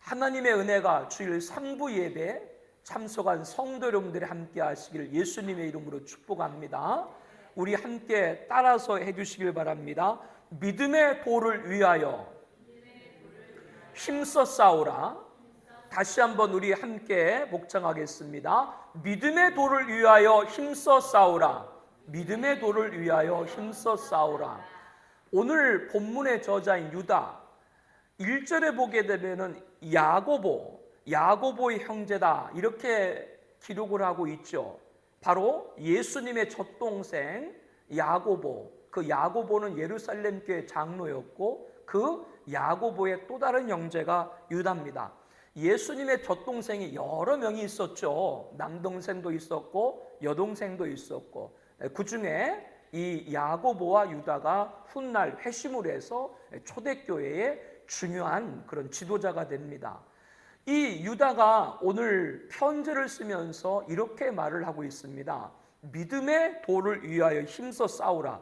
하나님의 은혜가 주일 3부 예배 참석한 성도 여러분들이 함께 하시기를 예수님의 이름으로 축복합니다. 우리 함께 따라서 해주시길 바랍니다. 믿음의 도를 위하여 힘써 싸우라. 다시 한번 우리 함께 복창하겠습니다. 믿음의 도를 위하여 힘써 싸우라. 믿음의 도를 위하여 힘써 싸우라. 오늘 본문의 저자인 유다 1절에 보게 되면은 야고보의 형제다 이렇게 기록을 하고 있죠. 바로 예수님의 젖동생 야고보. 그 야고보는 예루살렘 교회 장로였고 그 야고보의 또 다른 형제가 유다입니다. 예수님의 젖동생이 여러 명이 있었죠. 남동생도 있었고 여동생도 있었고, 그 중에 이 야고보와 유다가 훗날 회심을 해서 초대교회의 중요한 그런 지도자가 됩니다. 이 유다가 오늘 편지를 쓰면서 이렇게 말을 하고 있습니다. 믿음의 도를 위하여 힘써 싸우라.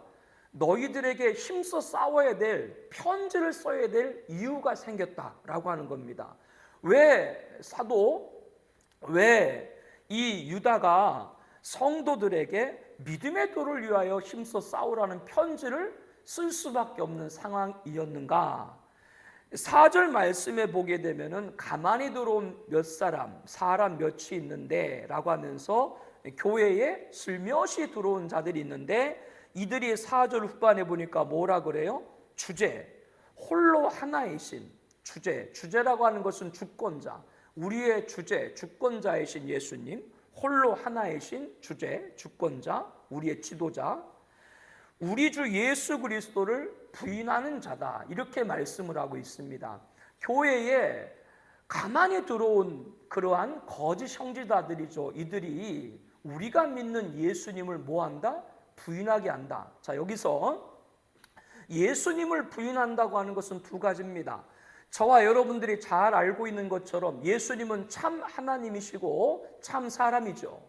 너희들에게 힘써 싸워야 될, 편지를 써야 될 이유가 생겼다라고 하는 겁니다. 왜 이 유다가 성도들에게 믿음의 도를 위하여 힘써 싸우라는 편지를 쓸 수밖에 없는 상황이었는가? 4절 말씀에 보게 되면은 가만히 들어온 사람 몇이 있는데 라고 하면서 교회에 슬며시 들어온 자들이 있는데, 이들이 4절 후반에 보니까 뭐라 그래요? 홀로 하나이신 주제라고 하는 것은 주권자, 우리의 주권자이신 예수님, 홀로 하나이신 주권자, 우리의 지도자, 우리 주 예수 그리스도를 부인하는 자다 이렇게 말씀을 하고 있습니다. 교회에 가만히 들어온 그러한 거짓 형제자들이죠. 이들이 우리가 믿는 예수님을 뭐한다? 부인하게 한다. 자, 여기서 예수님을 부인한다고 하는 것은 두 가지입니다. 저와 여러분들이 잘 알고 있는 것처럼 예수님은 참 하나님이시고 참 사람이죠.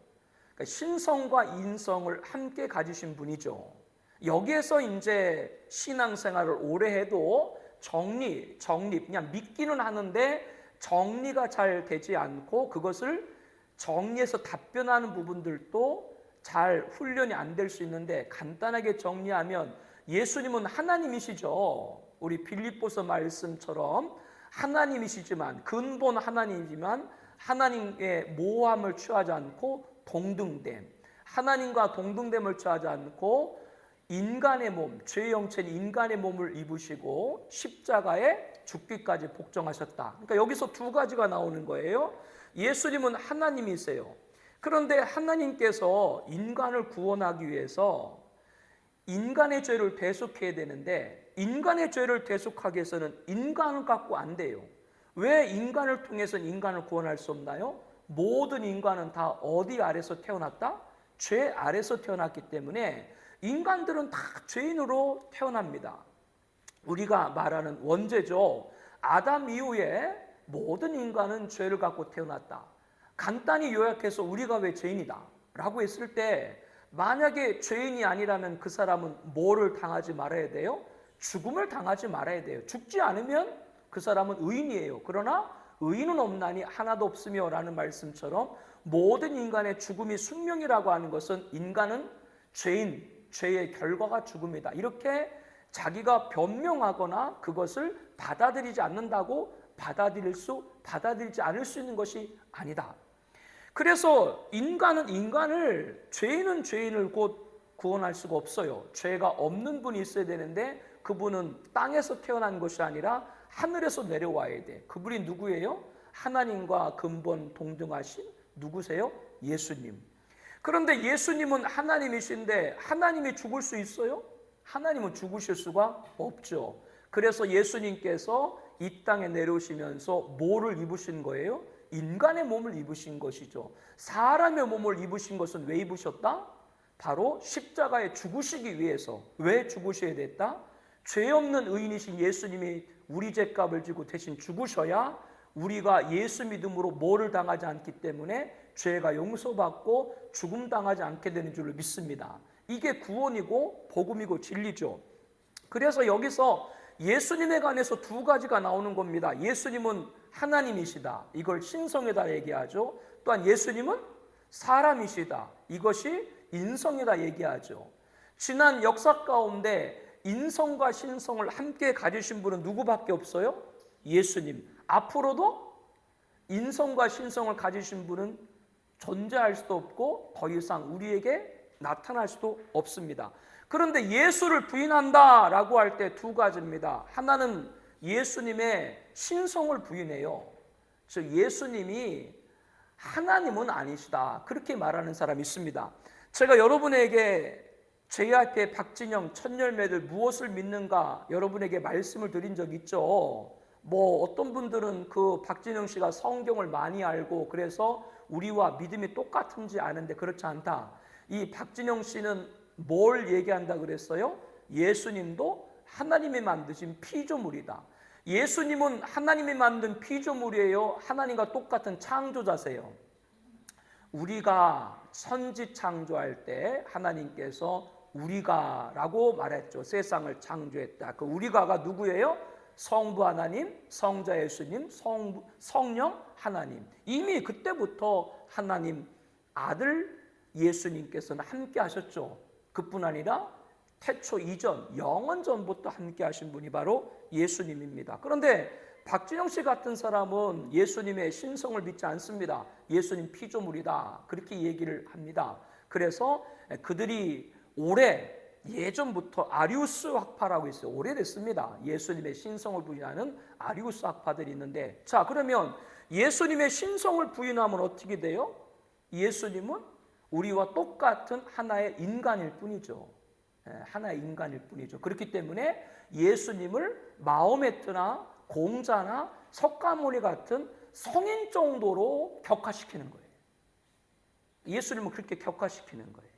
그러니까 신성과 인성을 함께 가지신 분이죠. 여기에서 이제 신앙생활을 오래 해도 정립 그냥 믿기는 하는데 정리가 잘 되지 않고 그것을 정리해서 답변하는 부분들도 잘 훈련이 안 될 수 있는데, 간단하게 정리하면 예수님은 하나님이시죠. 우리 빌립보서 말씀처럼 하나님이시지만, 근본 하나님이지만 하나님의 모함을 취하지 않고 동등됨, 하나님과 동등됨을 취하지 않고 인간의 몸, 죄의 형체인 인간의 몸을 입으시고 십자가에 죽기까지 복종하셨다. 그러니까 여기서 두 가지가 나오는 거예요. 예수님은 하나님이세요. 그런데 하나님께서 인간을 구원하기 위해서 인간의 죄를 대속해야 되는데, 인간의 죄를 대속하기 위해서는 인간을 갖고 안 돼요. 왜 인간을 통해서는 인간을 구원할 수 없나요? 모든 인간은 다 어디 아래서 태어났다? 죄 아래서 태어났기 때문에 인간들은 다 죄인으로 태어납니다. 우리가 말하는 원죄죠. 아담 이후에 모든 인간은 죄를 갖고 태어났다. 간단히 요약해서 우리가 왜 죄인이다 라고 했을 때, 만약에 죄인이 아니라면 그 사람은 뭐를 당하지 말아야 돼요? 죽음을 당하지 말아야 돼요. 죽지 않으면 그 사람은 의인이에요. 그러나 의인은 없나니 하나도 없으며 라는 말씀처럼 모든 인간의 죽음이 숙명이라고 하는 것은 인간은 죄의 결과가 죽음이다. 이렇게 자기가 변명하거나 그것을 받아들이지 않는다고 받아들이지 않을 수 있는 것이 아니다. 그래서 죄인은 죄인을 곧 구원할 수가 없어요. 죄가 없는 분이 있어야 되는데 그분은 땅에서 태어난 것이 아니라 하늘에서 내려와야 돼. 그분이 누구예요? 하나님과 근본 동등하신 누구세요? 예수님. 그런데 예수님은 하나님이신데 하나님이 죽을 수 있어요? 하나님은 죽으실 수가 없죠. 그래서 예수님께서 이 땅에 내려오시면서 뭐를 입으신 거예요? 인간의 몸을 입으신 것이죠. 사람의 몸을 입으신 것은 왜 입으셨다? 바로 십자가에 죽으시기 위해서. 왜 죽으셔야 됐다? 죄 없는 의인이신 예수님이 우리 죄값을 지고 대신 죽으셔야 우리가 예수 믿음으로 뭐를 당하지 않기 때문에 죄가 용서받고 죽음 당하지 않게 되는 줄로 믿습니다. 이게 구원이고 복음이고 진리죠. 그래서 여기서 예수님에 관해서 두 가지가 나오는 겁니다. 예수님은 하나님이시다. 이걸 신성이다 얘기하죠. 또한 예수님은 사람이시다. 이것이 인성이다 얘기하죠. 지난 역사 가운데 인성과 신성을 함께 가지신 분은 누구밖에 없어요? 예수님. 앞으로도 인성과 신성을 가지신 분은 존재할 수도 없고 더 이상 우리에게 나타날 수도 없습니다. 그런데 예수를 부인한다라고 할 때 두 가지입니다. 하나는 예수님의 신성을 부인해요. 즉 예수님이 하나님은 아니시다. 그렇게 말하는 사람이 있습니다. 제가 여러분에게 JYP의 박진영 천열매들 무엇을 믿는가 여러분에게 말씀을 드린 적 있죠. 뭐 어떤 분들은 그 박진영 씨가 성경을 많이 알고 그래서 우리와 믿음이 똑같은지 아는데 그렇지 않다. 이 박진영 씨는 뭘 얘기한다 그랬어요? 예수님도 하나님이 만드신 피조물이다. 예수님은 하나님이 만든 피조물이에요? 하나님과 똑같은 창조자세요? 우리가 천지 창조할 때 하나님께서 우리가라고 말했죠. 세상을 창조했다. 그 우리가가 누구예요? 성부 하나님, 성자 예수님, 성령 하나님. 이미 그때부터 하나님 아들 예수님께서는 함께 하셨죠. 그뿐 아니라 태초 이전, 영원 전부터 함께 하신 분이 바로 예수님입니다. 그런데 박진영 씨 같은 사람은 예수님의 신성을 믿지 않습니다. 예수님 피조물이다. 그렇게 얘기를 합니다. 그래서 그들이 예전부터 아리우스 학파라고 있어요. 오래됐습니다. 예수님의 신성을 부인하는 아리우스 학파들이 있는데, 자, 그러면 예수님의 신성을 부인하면 어떻게 돼요? 예수님은 우리와 똑같은 하나의 인간일 뿐이죠. 하나의 인간일 뿐이죠. 그렇기 때문에 예수님을 마호메트나 공자나 석가모니 같은 성인 정도로 격화시키는 거예요. 예수님은 그렇게 격화시키는 거예요.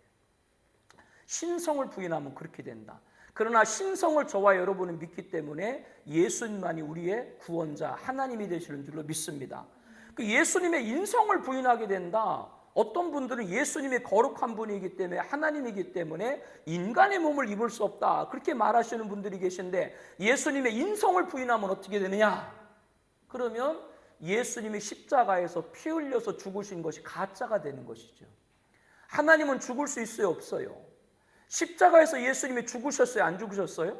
신성을 부인하면 그렇게 된다. 그러나 신성을 저와 여러분은 믿기 때문에 예수님만이 우리의 구원자, 하나님이 되시는 줄로 믿습니다. 그 예수님의 인성을 부인하게 된다. 어떤 분들은 예수님이 거룩한 분이기 때문에 하나님이기 때문에 인간의 몸을 입을 수 없다. 그렇게 말하시는 분들이 계신데 예수님의 인성을 부인하면 어떻게 되느냐? 그러면 예수님이 십자가에서 피 흘려서 죽으신 것이 가짜가 되는 것이죠. 하나님은 죽을 수 있어요? 없어요? 십자가에서 예수님이 죽으셨어요? 안 죽으셨어요?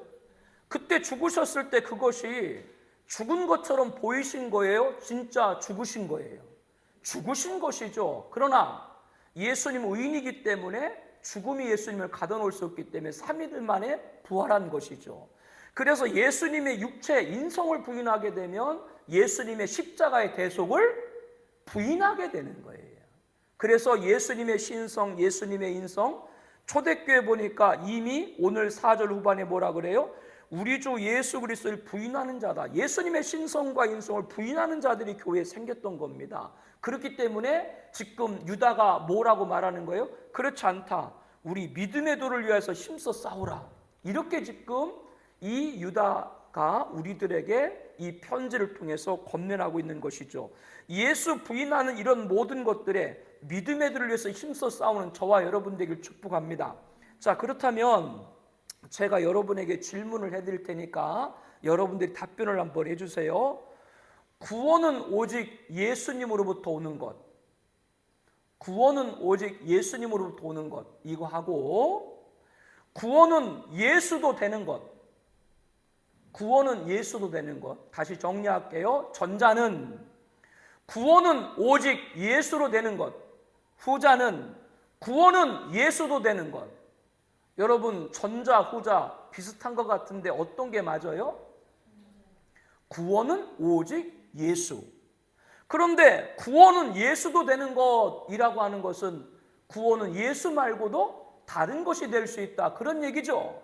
그때 죽으셨을 때 그것이 죽은 것처럼 보이신 거예요? 진짜 죽으신 거예요? 죽으신 것이죠. 그러나 예수님은 의인이기 때문에 죽음이 예수님을 가둬놓을 수 없기 때문에 3일 만에 부활한 것이죠. 그래서 예수님의 육체, 인성을 부인하게 되면 예수님의 십자가의 대속을 부인하게 되는 거예요. 그래서 예수님의 신성, 예수님의 인성, 초대교회 보니까 이미 오늘 4절 후반에 뭐라 그래요? 우리 주 예수 그리스도를 부인하는 자다. 예수님의 신성과 인성을 부인하는 자들이 교회에 생겼던 겁니다. 그렇기 때문에 지금 유다가 뭐라고 말하는 거예요? 그렇지 않다. 우리 믿음의 도를 위해서 힘써 싸우라. 이렇게 지금 이 유다가 우리들에게 이 편지를 통해서 권면하고 있는 것이죠. 예수 부인하는 이런 모든 것들에 믿음의 도를 위해서 힘써 싸우는 저와 여러분 되길 축복합니다. 자, 그렇다면 제가 여러분에게 질문을 해드릴 테니까 여러분들이 답변을 한번 해주세요. 구원은 오직 예수님으로부터 오는 것. 구원은 오직 예수님으로부터 오는 것. 이거 하고 구원은 예수도 되는 것. 구원은 예수도 되는 것. 다시 정리할게요. 전자는 구원은 오직 예수로 되는 것. 후자는 구원은 예수도 되는 것. 여러분 전자 후자 비슷한 것 같은데 어떤 게 맞아요? 구원은 오직 예수. 그런데 구원은 예수도 되는 것이라고 하는 것은 구원은 예수 말고도 다른 것이 될 수 있다. 그런 얘기죠.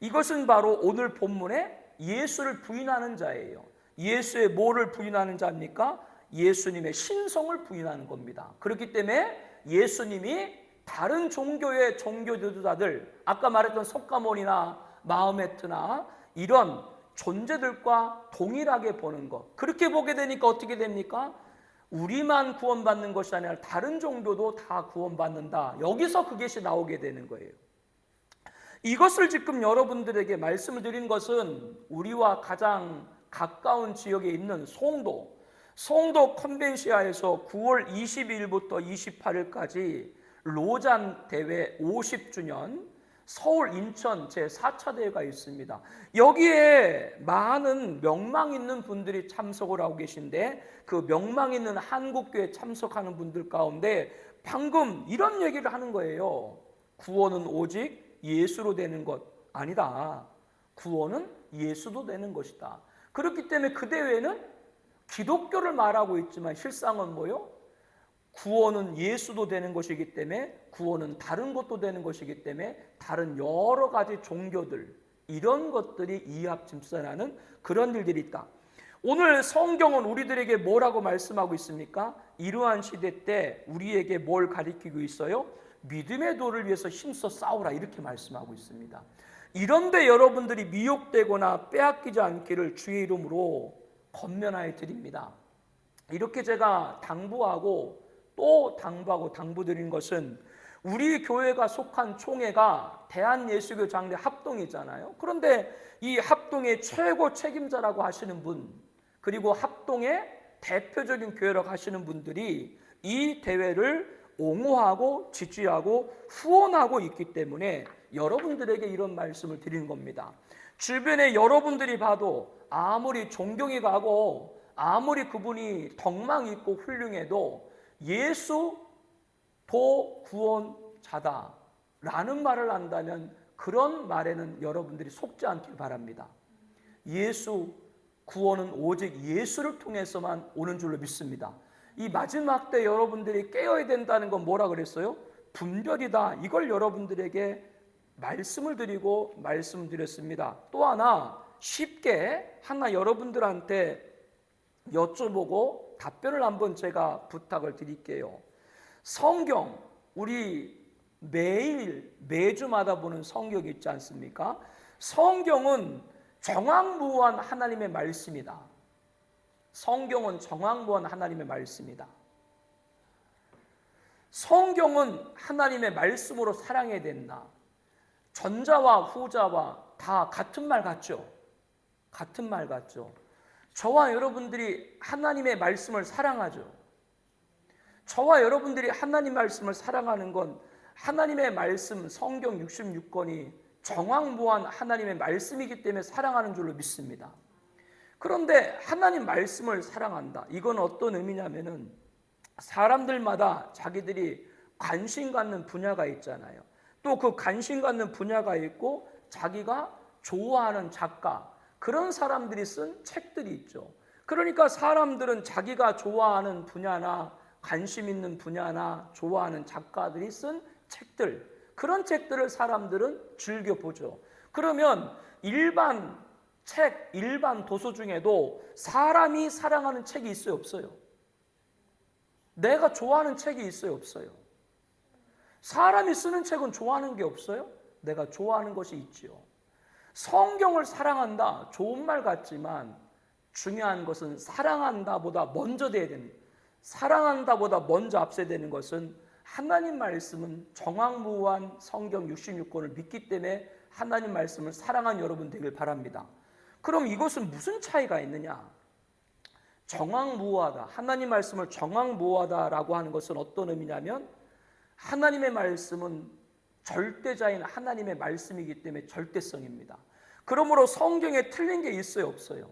이것은 바로 오늘 본문에 예수를 부인하는 자예요. 예수의 뭐를 부인하는 자입니까? 예수님의 신성을 부인하는 겁니다. 그렇기 때문에 예수님이 다른 종교의 종교 지도자들, 아까 말했던 석가모니나 마호메트나 이런 존재들과 동일하게 보는 것. 그렇게 보게 되니까 어떻게 됩니까? 우리만 구원받는 것이 아니라 다른 종교도 다 구원받는다. 여기서 그것이 나오게 되는 거예요. 이것을 지금 여러분들에게 말씀을 드린 것은 우리와 가장 가까운 지역에 있는 송도, 송도 컨벤시아에서 9월 22일부터 28일까지 로잔 대회 50주년 서울 인천 제4차 대회가 있습니다. 여기에 많은 명망 있는 분들이 참석을 하고 계신데 그 명망 있는 한국교회 참석하는 분들 가운데 방금 이런 얘기를 하는 거예요. 구원은 오직 예수로 되는 것 아니다. 구원은 예수도 되는 것이다. 그렇기 때문에 그 대회는 기독교를 말하고 있지만 실상은 뭐요? 구원은 예수도 되는 것이기 때문에 구원은 다른 것도 되는 것이기 때문에 다른 여러 가지 종교들 이런 것들이 이합집산하는 그런 일들이 있다. 오늘 성경은 우리들에게 뭐라고 말씀하고 있습니까? 이러한 시대 때 우리에게 뭘 가리키고 있어요? 믿음의 도를 위해서 힘써 싸우라 이렇게 말씀하고 있습니다. 이런데 여러분들이 미혹되거나 빼앗기지 않기를 주의 이름으로 권면하여 드립니다. 이렇게 제가 당부하고 또 당부드린 것은 우리 교회가 속한 총회가 대한예수교 장례 합동이잖아요. 그런데 이 합동의 최고 책임자라고 하시는 분 그리고 합동의 대표적인 교회라고 하시는 분들이 이 대회를 옹호하고 지지하고 후원하고 있기 때문에 여러분들에게 이런 말씀을 드리는 겁니다. 주변에 여러분들이 봐도 아무리 존경이 가고 아무리 그분이 덕망 있고 훌륭해도 예수 도 구원자다 라는 말을 한다면 그런 말에는 여러분들이 속지 않길 바랍니다. 예수 구원은 오직 예수를 통해서만 오는 줄로 믿습니다. 이 마지막 때 여러분들이 깨어야 된다는 건 뭐라 그랬어요? 분별이다. 이걸 여러분들에게 말씀을 드리고 말씀드렸습니다. 또 하나 쉽게 하나 여러분들한테 여쭤보고 답변을 한번 제가 부탁을 드릴게요. 성경 우리 매주마다 보는 성경이 있지 않습니까? 성경은 정확무한 하나님의 말씀이다. 성경은 정확무한 하나님의 말씀이다. 성경은 하나님의 말씀으로 사랑해야 된다. 전자와 후자와 다 같은 말 같죠? 같은 말 같죠? 저와 여러분들이 하나님의 말씀을 사랑하죠. 저와 여러분들이 하나님 말씀을 사랑하는 건 하나님의 말씀 성경 66권이 정확무한 하나님의 말씀이기 때문에 사랑하는 줄로 믿습니다. 그런데 하나님 말씀을 사랑한다. 이건 어떤 의미냐면은 사람들마다 자기들이 관심 갖는 분야가 있잖아요. 또 그 관심 갖는 분야가 있고 자기가 좋아하는 작가 그런 사람들이 쓴 책들이 있죠. 그러니까 사람들은 자기가 좋아하는 분야나 관심 있는 분야나 좋아하는 작가들이 쓴 책들 그런 책들을 사람들은 즐겨보죠. 그러면 일반 책, 일반 도서 중에도 사람이 사랑하는 책이 있어요, 없어요? 내가 좋아하는 책이 있어요, 없어요? 사람이 쓰는 책은 좋아하는 게 없어요? 내가 좋아하는 것이 있지요. 성경을 사랑한다, 좋은 말 같지만 중요한 것은 사랑한다보다 먼저 돼야 됩니다. 사랑한다보다 먼저 앞서야 되는 것은 하나님 말씀은 정확무한 성경 66권을 믿기 때문에 하나님 말씀을 사랑한 여러분 되길 바랍니다. 그럼 이것은 무슨 차이가 있느냐? 정확무하다, 하나님 말씀을 정확무하다라고 하는 것은 어떤 의미냐면 하나님의 말씀은 절대자인 하나님의 말씀이기 때문에 절대성입니다. 그러므로 성경에 틀린 게 있어요, 없어요?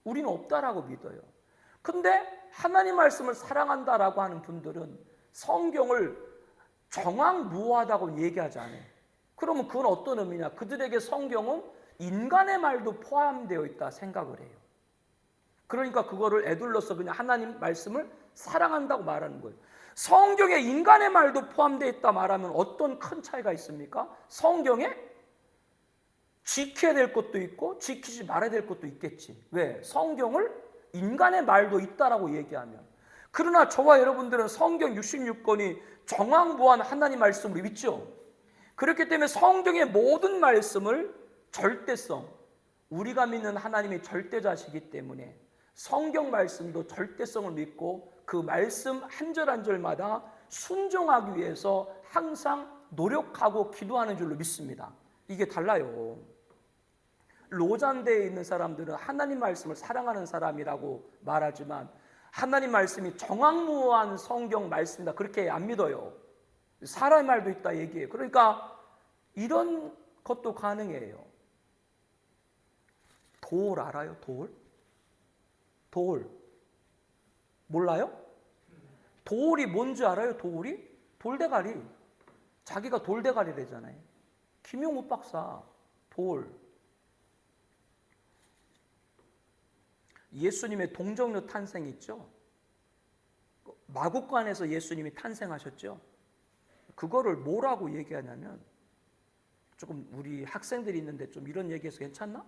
우리는 없다라고 믿어요. 근데 하나님 말씀을 사랑한다라고 하는 분들은 성경을 정확무하다고 얘기하지 않아요. 그러면 그건 어떤 의미냐? 그들에게 성경은 인간의 말도 포함되어 있다 생각을 해요. 그러니까 그거를 에둘러서 그냥 하나님 말씀을 사랑한다고 말하는 거예요. 성경에 인간의 말도 포함되어 있다 말하면 어떤 큰 차이가 있습니까? 성경에 지켜야 될 것도 있고 지키지 말아야 될 것도 있겠지. 왜? 성경을 인간의 말도 있다라고 얘기하면. 그러나 저와 여러분들은 성경 66권이 정확무한 하나님 말씀을 믿죠. 그렇기 때문에 성경의 모든 말씀을 절대성, 우리가 믿는 하나님이 절대자시기 때문에 성경 말씀도 절대성을 믿고 그 말씀 한 절 한 절마다 순종하기 위해서 항상 노력하고 기도하는 줄로 믿습니다. 이게 달라요. 로잔대에 있는 사람들은 하나님 말씀을 사랑하는 사람이라고 말하지만 하나님 말씀이 정확무한 성경 말씀이다 그렇게 안 믿어요. 사람의 말도 있다 얘기해요. 그러니까 이런 것도 가능해요. 돌 알아요? 돌 몰라요? 돌이 뭔지 알아요? 돌대가리. 자기가 돌대가리래잖아요. 김용우 박사 돌. 예수님의 동정녀 탄생 있죠? 마국간에서 예수님이 탄생하셨죠? 그거를 뭐라고 얘기하냐면, 조금 우리 학생들이 있는데 좀 이런 얘기해서 괜찮나?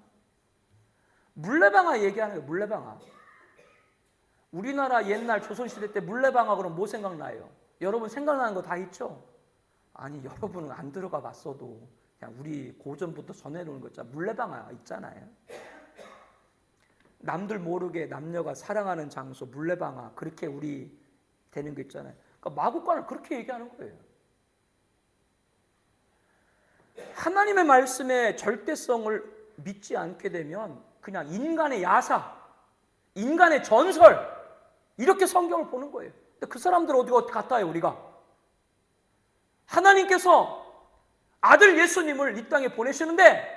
물레방아 얘기하는 거예요. 물레방아. 우리나라 옛날 조선시대 때 물레방아 그러면 뭐 생각나요? 여러분 생각나는 거 다 있죠? 아니 여러분은 안 들어가 봤어도 그냥 우리 고전부터 전해놓은 거 있잖아요. 물레방아 있잖아요. 남들 모르게 남녀가 사랑하는 장소 물레방아 그렇게 우리 되는 거 있잖아요. 그러니까 마국간을 그렇게 얘기하는 거예요. 하나님의 말씀의 절대성을 믿지 않게 되면 그냥 인간의 야사, 인간의 전설 이렇게 성경을 보는 거예요. 근데 그 사람들 어디 갔다요 우리가? 하나님께서 아들 예수님을 이 땅에 보내시는데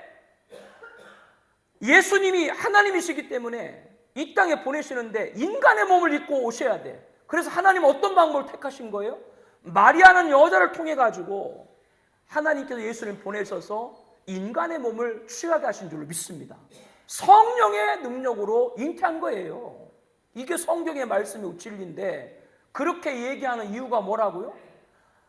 예수님이 하나님이시기 때문에 이 땅에 보내시는데 인간의 몸을 입고 오셔야 돼. 그래서 하나님은 어떤 방법을 택하신 거예요? 마리아는 여자를 통해 가지고 하나님께서 예수님을 보내셔서 인간의 몸을 취하게 하신 줄로 믿습니다. 성령의 능력으로 잉태한 거예요. 이게 성경의 말씀의 진리인데 그렇게 얘기하는 이유가 뭐라고요?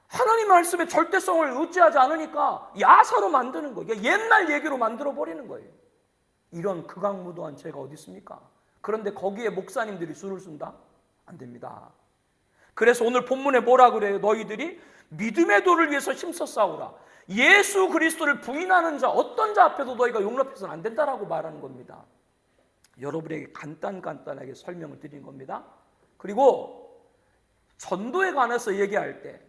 하나님 말씀의 절대성을 의지하지 않으니까 야사로 만드는 거예요. 옛날 얘기로 만들어버리는 거예요. 이런 극악무도한 죄가 어디 있습니까? 그런데 거기에 목사님들이 줄을 쓴다? 안 됩니다. 그래서 오늘 본문에 뭐라 그래요? 너희들이 믿음의 도를 위해서 힘써 싸우라. 예수 그리스도를 부인하는 자 어떤 자 앞에도 너희가 용납해서는 안 된다라고 말하는 겁니다. 여러분에게 간단하게 설명을 드린 겁니다. 그리고 전도에 관해서 얘기할 때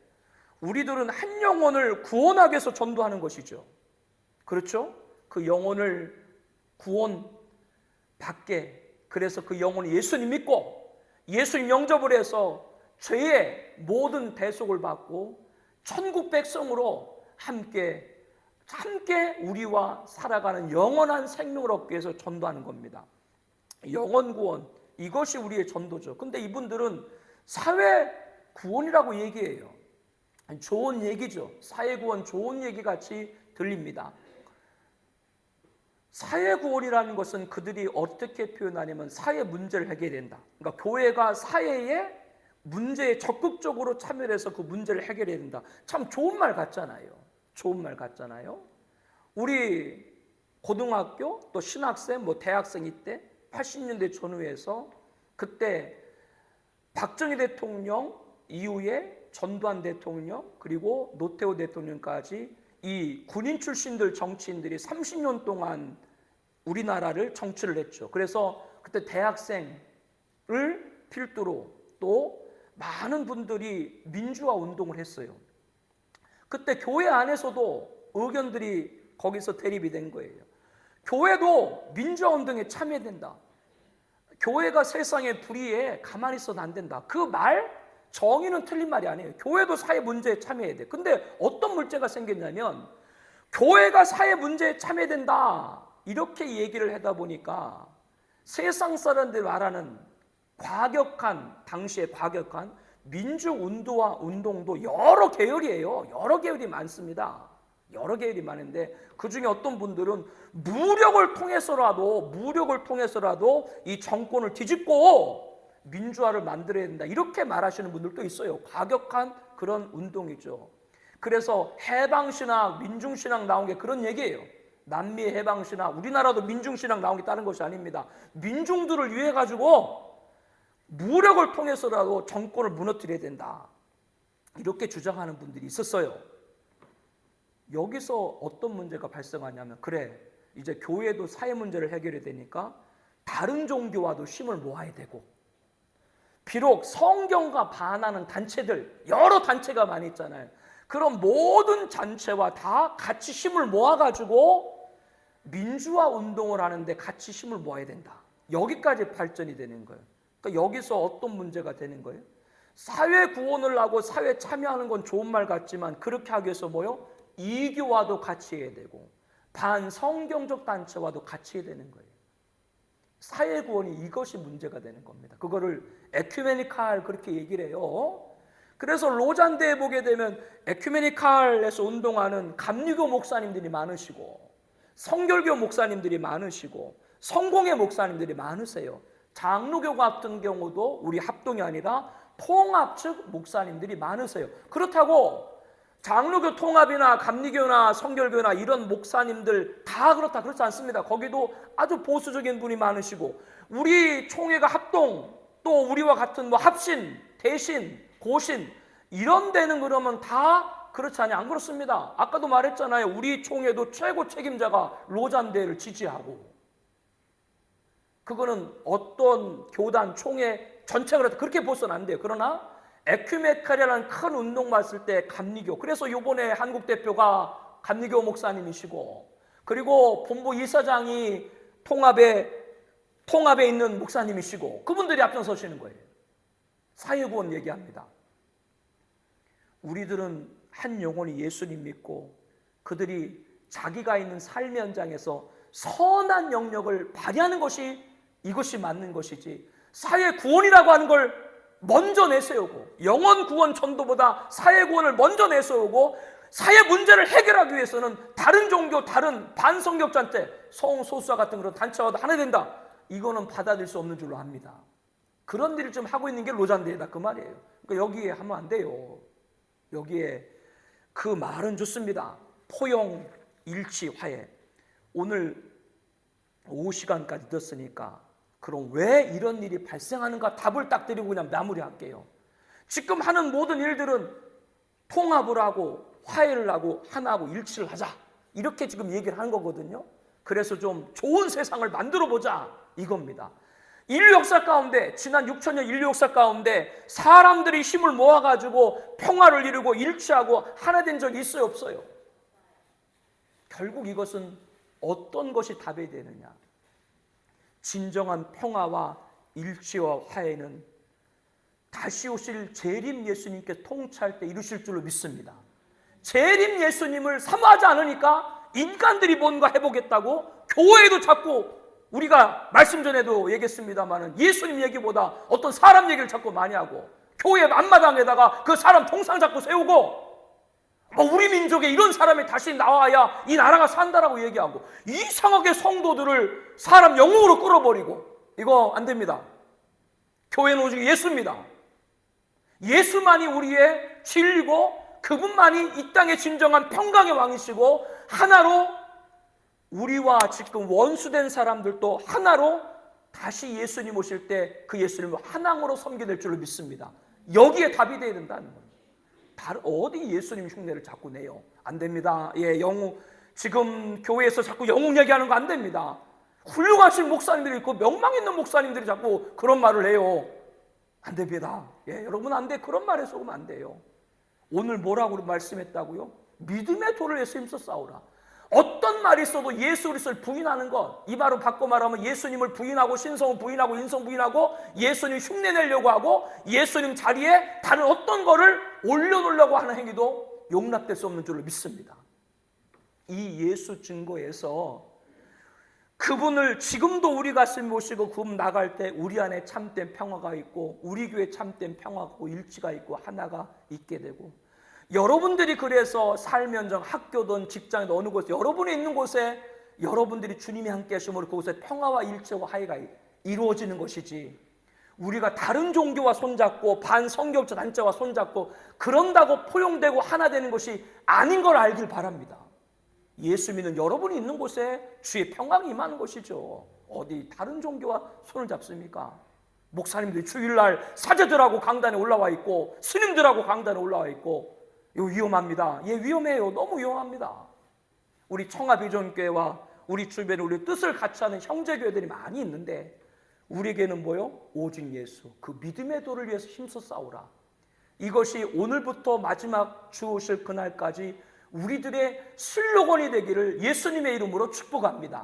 우리들은 한 영혼을 구원하기 위해서 전도하는 것이죠. 그렇죠? 그 영혼을 구원받게, 그래서 그 영혼이 예수님 믿고 예수님 영접을 해서 죄의 모든 대속을 받고 천국 백성으로 함께 우리와 살아가는 영원한 생명을 얻기 위해서 전도하는 겁니다. 영혼 구원, 이것이 우리의 전도죠. 근데 이분들은 사회 구원이라고 얘기해요. 좋은 얘기죠. 사회 구원 좋은 얘기 같이 들립니다. 사회 구원이라는 것은 그들이 어떻게 표현하냐면 사회 문제를 해결한다. 그러니까 교회가 사회의 문제에 적극적으로 참여해서 그 문제를 해결해야 된다. 참 좋은 말 같잖아요. 좋은 말 같잖아요. 우리 고등학교 또 신학생 대학생 이때 80년대 전후에서 그때 박정희 대통령 이후에 전두환 대통령 그리고 노태우 대통령까지 이 군인 출신들 정치인들이 30년 동안 우리나라를 정치를 했죠. 그래서 그때 대학생을 필두로 또 많은 분들이 민주화 운동을 했어요. 그때 교회 안에서도 의견들이 거기서 대립이 된 거예요. 교회도 민주화 운동에 참여해야 된다. 교회가 세상의 불의에 가만히 있어도 안 된다. 그 말 정의는 틀린 말이 아니에요. 교회도 사회 문제에 참여해야 돼. 근데 어떤 문제가 생겼냐면 교회가 사회 문제에 참여해야 된다. 이렇게 얘기를 하다 보니까 세상 사람들이 말하는 당시에 과격한 민주운동화 운동도 여러 계열이에요. 여러 계열이 많습니다. 여러 계열이 많은데 그 중에 어떤 분들은 무력을 통해서라도 이 정권을 뒤집고 민주화를 만들어야 된다. 이렇게 말하시는 분들도 있어요. 과격한 그런 운동이죠. 그래서 해방신학, 민중신학 나온 게 그런 얘기예요. 남미의 해방신학, 우리나라도 민중신학 나온 게 다른 것이 아닙니다. 민중들을 위해 가지고 무력을 통해서라도 정권을 무너뜨려야 된다. 이렇게 주장하는 분들이 있었어요. 여기서 어떤 문제가 발생하냐면 그래 이제 교회도 사회 문제를 해결해야 되니까 다른 종교와도 힘을 모아야 되고 비록 성경과 반하는 단체들 여러 단체가 많이 있잖아요. 그런 모든 단체와 다 같이 힘을 모아가지고 민주화 운동을 하는데 같이 힘을 모아야 된다. 여기까지 발전이 되는 거예요. 그러니까 여기서 어떤 문제가 되는 거예요? 사회 구원을 하고 사회 참여하는 건 좋은 말 같지만 그렇게 하기 위해서 뭐요? 이교와도 같이 해야 되고 반성경적 단체와도 같이 해야 되는 거예요. 사회 구원이 이것이 문제가 되는 겁니다. 그거를 에큐메니칼 그렇게 얘기를 해요. 그래서 로잔대에 보게 되면 에큐메니칼에서 운동하는 감리교 목사님들이 많으시고 성결교 목사님들이 많으시고 성공회 목사님들이 많으세요. 장로교 같은 경우도 우리 합동이 아니라 통합 측 목사님들이 많으세요. 그렇다고 장로교 통합이나 감리교나 성결교나 이런 목사님들 다 그렇다 그렇지 않습니다. 거기도 아주 보수적인 분이 많으시고 우리 총회가 합동 또 우리와 같은 뭐 합신, 대신, 고신 이런 데는 그러면 다 그렇지 않냐? 안 그렇습니다. 아까도 말했잖아요. 우리 총회도 최고 책임자가 로잔대를 지지하고 그거는 어떤 교단 총회 전체가 그렇게 보서는 안 돼요. 그러나 에큐메칼이라는 큰 운동 봤을 때 감리교, 그래서 이번에 한국 대표가 감리교 목사님이시고 그리고 본부 이사장이 통합에 있는 목사님이시고 그분들이 앞장서시는 거예요. 사회구원 얘기합니다. 우리들은 한 영혼이 예수님 믿고 그들이 자기가 있는 삶의 현장에서 선한 영역을 발휘하는 것이 이것이 맞는 것이지 사회 구원이라고 하는 걸 먼저 내세우고 영혼 구원 전도보다 사회 구원을 먼저 내세우고 사회 문제를 해결하기 위해서는 다른 종교, 다른 반성격 단체, 성소수자 같은 그런 단체와도 하나 된다. 이거는 받아들일 수 없는 줄로 압니다. 그런 일을 좀 하고 있는 게 로잔대다 그 말이에요. 그러니까 여기에 하면 안 돼요. 여기에 그 말은 좋습니다. 포용, 일치, 화해. 오늘 오후 시간까지 듣었으니까 그럼 왜 이런 일이 발생하는가 답을 딱 드리고 그냥 마무리할게요. 지금 하는 모든 일들은 통합을 하고 화해를 하고 하나하고 일치를 하자 이렇게 지금 얘기를 하는 거거든요. 그래서 좀 좋은 세상을 만들어 보자 이겁니다. 인류 역사 가운데 지난 6천년 인류 역사 가운데 사람들이 힘을 모아가지고 평화를 이루고 일치하고 하나 된 적이 있어요 없어요? 결국 이것은 어떤 것이 답이 되느냐? 진정한 평화와 일치와 화해는 다시 오실 재림 예수님께 통치할 때 이루실 줄로 믿습니다. 재림 예수님을 사모하지 않으니까 인간들이 뭔가 해보겠다고 교회에도 자꾸 우리가 말씀 전에도 얘기했습니다마는 예수님 얘기보다 어떤 사람 얘기를 자꾸 많이 하고 교회 앞마당에다가 그 사람 통상 자꾸 세우고 우리 민족에 이런 사람이 다시 나와야 이 나라가 산다라고 얘기하고 이상하게 성도들을 사람 영웅으로 끌어버리고 이거 안 됩니다. 교회는 오직 예수입니다. 예수만이 우리의 진리고 그분만이 이 땅의 진정한 평강의 왕이시고 하나로 우리와 지금 원수된 사람들도 하나로 다시 예수님 오실 때 그 예수님을 하나로 섬기게 될 줄로 믿습니다. 여기에 답이 되어야 된다는 거예요. 다른 어디 예수님 흉내를 자꾸 내요? 안 됩니다. 예, 영웅 지금 교회에서 자꾸 영웅 얘기하는 거 안 됩니다. 훌륭하신 목사님들이 있고 명망 있는 목사님들이 자꾸 그런 말을 해요. 안 됩니다. 예, 여러분 안 돼. 그런 말에 속으면 안 돼요. 오늘 뭐라고 말씀했다고요? 믿음의 도를 위해서 힘써 싸우라. 어떤 말이 있어도 예수 그리스도를 부인하는 것, 이 말을 바꿔 말하면 예수님을 부인하고 신성을 부인하고 인성 부인하고 예수님 흉내내려고 하고 예수님 자리에 다른 어떤 거를 올려놓으려고 하는 행위도 용납될 수 없는 줄로 믿습니다. 이 예수 증거에서 그분을 지금도 우리 가슴 모시고 그분 나갈 때 우리 안에 참된 평화가 있고 우리 교회 참된 평화가 있고 일치가 있고 하나가 있게 되고 여러분들이 그래서 삶 현장 학교든 직장이든 어느 곳에 여러분이 있는 곳에 여러분들이 주님이 함께 하심으로 그곳에 평화와 일치와 화해가 이루어지는 것이지 우리가 다른 종교와 손잡고 반성경적 단체와 손잡고 그런다고 포용되고 하나 되는 것이 아닌 걸 알길 바랍니다. 예수 믿는 여러분이 있는 곳에 주의 평강이 임하는 것이죠. 어디 다른 종교와 손을 잡습니까? 목사님들이 주일날 사제들하고 강단에 올라와 있고 스님들하고 강단에 올라와 있고 이거 위험합니다. 예, 위험해요. 너무 위험합니다. 우리 청아비전교회와 우리 주변에 우리 뜻을 같이 하는 형제교회들이 많이 있는데 우리에게는 뭐요? 오직 예수, 그 믿음의 도를 위해서 힘써 싸우라. 이것이 오늘부터 마지막 주 오실 그날까지 우리들의 슬로건이 되기를 예수님의 이름으로 축복합니다.